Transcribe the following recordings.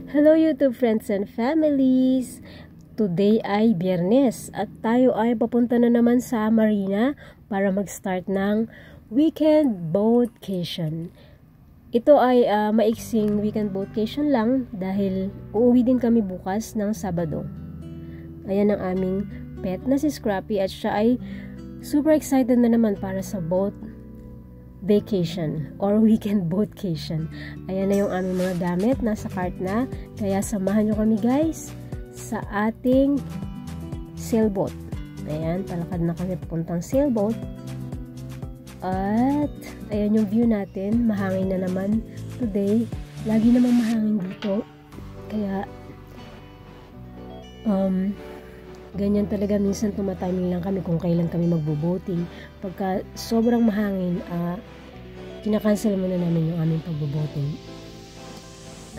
Hello YouTube friends and families! Today ay Biyernes at tayo ay papunta na naman sa marina para mag-start ng weekend boatcation. Ito ay maiksing weekend boatcation lang dahil uuwi din kami bukas ng Sabado. Ayan ang aming pet na si Scrappy at siya ay super excited na naman para sa boat vacation or weekend boatcation. Ayan na yung aming mga gamit, nasa cart na. Kaya samahan nyo kami guys sa ating sailboat. Ayan, palakad na kami papuntang sailboat. At ayan yung view natin, mahangin na naman today. Lagi namang mahangin dito. Kaya ganyan talaga, minsan tumatiming lang kami kung kailan kami magbo-boating. Pagka sobrang mahangin, kinakancel muna namin yung aming pagbo-boating.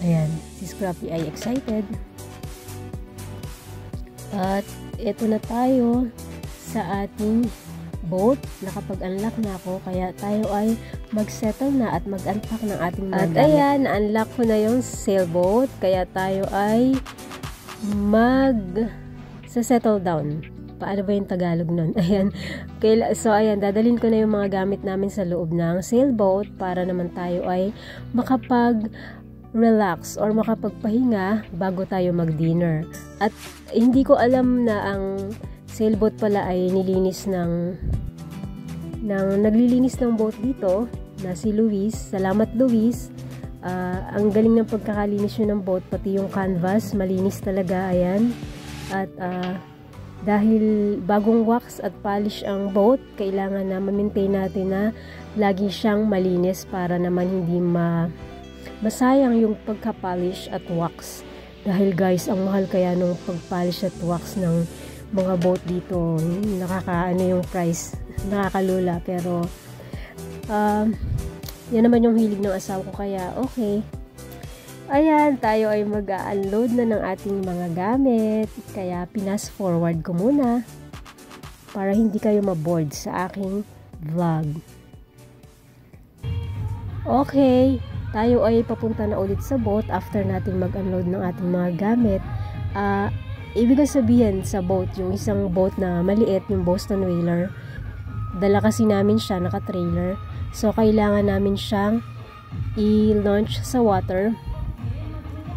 Ayan, si Scrappy ay excited. At eto na tayo sa ating boat. Nakapag-unlock na ako, kaya tayo ay mag-settle na at mag-unpack ng ating mga gamit. At ayan, na-unlock ko na yung sailboat, kaya tayo ay settle down. Paano ba yung Tagalog nun? Ayan. So, ayan, dadalhin ko na yung mga gamit namin sa loob ng sailboat para naman tayo ay makapag-relax or makapagpahinga bago tayo mag-dinner. At hindi ko alam na ang sailboat pala ay naglilinis ng boat dito na si Luis. Salamat, Luis. Ang galing ng pagkakalinis yun ng boat, pati yung canvas, malinis talaga. Ayan. At dahil bagong wax at polish ang boat, kailangan na ma-maintain natin na lagi siyang malinis para naman hindi masayang yung pagka-polish at wax. Dahil guys, ang mahal kaya nung pag-polish at wax ng mga boat dito. Nakakaano yung price, nakakalula. Pero yan naman yung hilig ng asawa ko, kaya okay. Ayan, tayo ay mag-unload na ng ating mga gamit. Kaya pinas forward ko muna para hindi kayo maboard sa aking vlog. Okay, tayo ay papunta na ulit sa boat after natin mag-unload ng ating mga gamit. Ibig sabihin sa boat, yung isang boat na maliit, yung Boston Whaler, dala kasi namin siya, naka-trailer. So, kailangan namin siyang i-launch sa water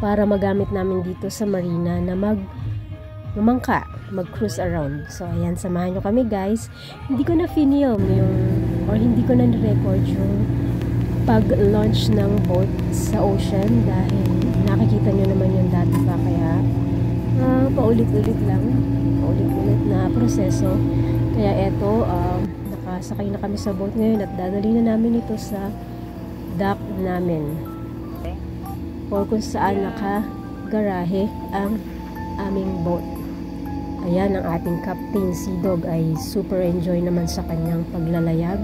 para magamit namin dito sa marina na mag-cruise around. So, ayan, samahan nyo kami guys. Hindi ko na film hindi ko na record yung pag-launch ng boat sa ocean dahil nakikita nyo naman yung dati pa, kaya paulit-ulit na proseso. Kaya eto, nakasakay na kami sa boat ngayon at dadali na namin ito sa dock namin or kung saan naka-garahe ang aming boat. Ayan, ang ating captain, si Dog, ay super enjoy naman sa kanyang paglalayag.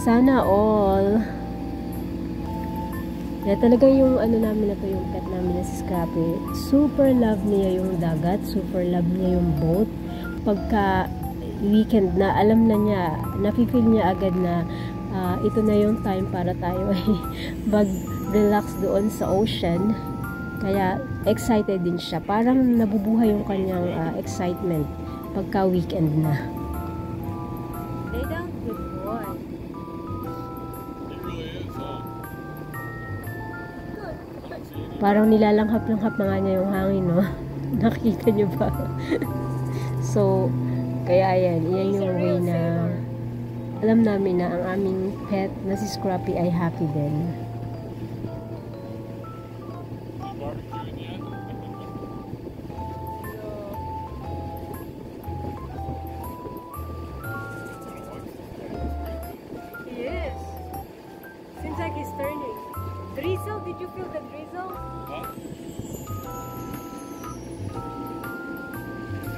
Sana all. Kaya talaga yung namin na to, yung pet namin na si Scrappy, super love niya yung dagat, super love niya yung boat. Pagka weekend na, alam na niya, nafe-feel niya agad na ito na yung time para tayo ay mag-relax doon sa ocean. Kaya excited din siya. Parang nabubuhay yung kanyang excitement pagka weekend na. Lay down, good boy. It really is, huh? Parang nilalanghap-langhap na nga niya yung hangin, no? Nakikita niyo ba? So, kaya ayan, iyan yung way na alam namin na ang aming pet na si Scrappy ay happy din. Yes. Seems like he's turning. Drizzle, did you feel the drizzle? Huh?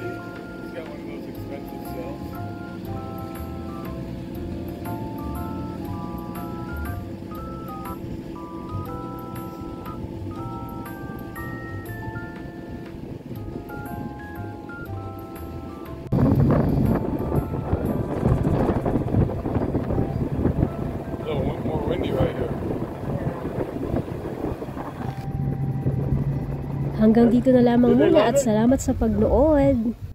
He's got one of those expensive cells. A little more windy right here. Hanggang dito na lamang muna at salamat sa pagnood.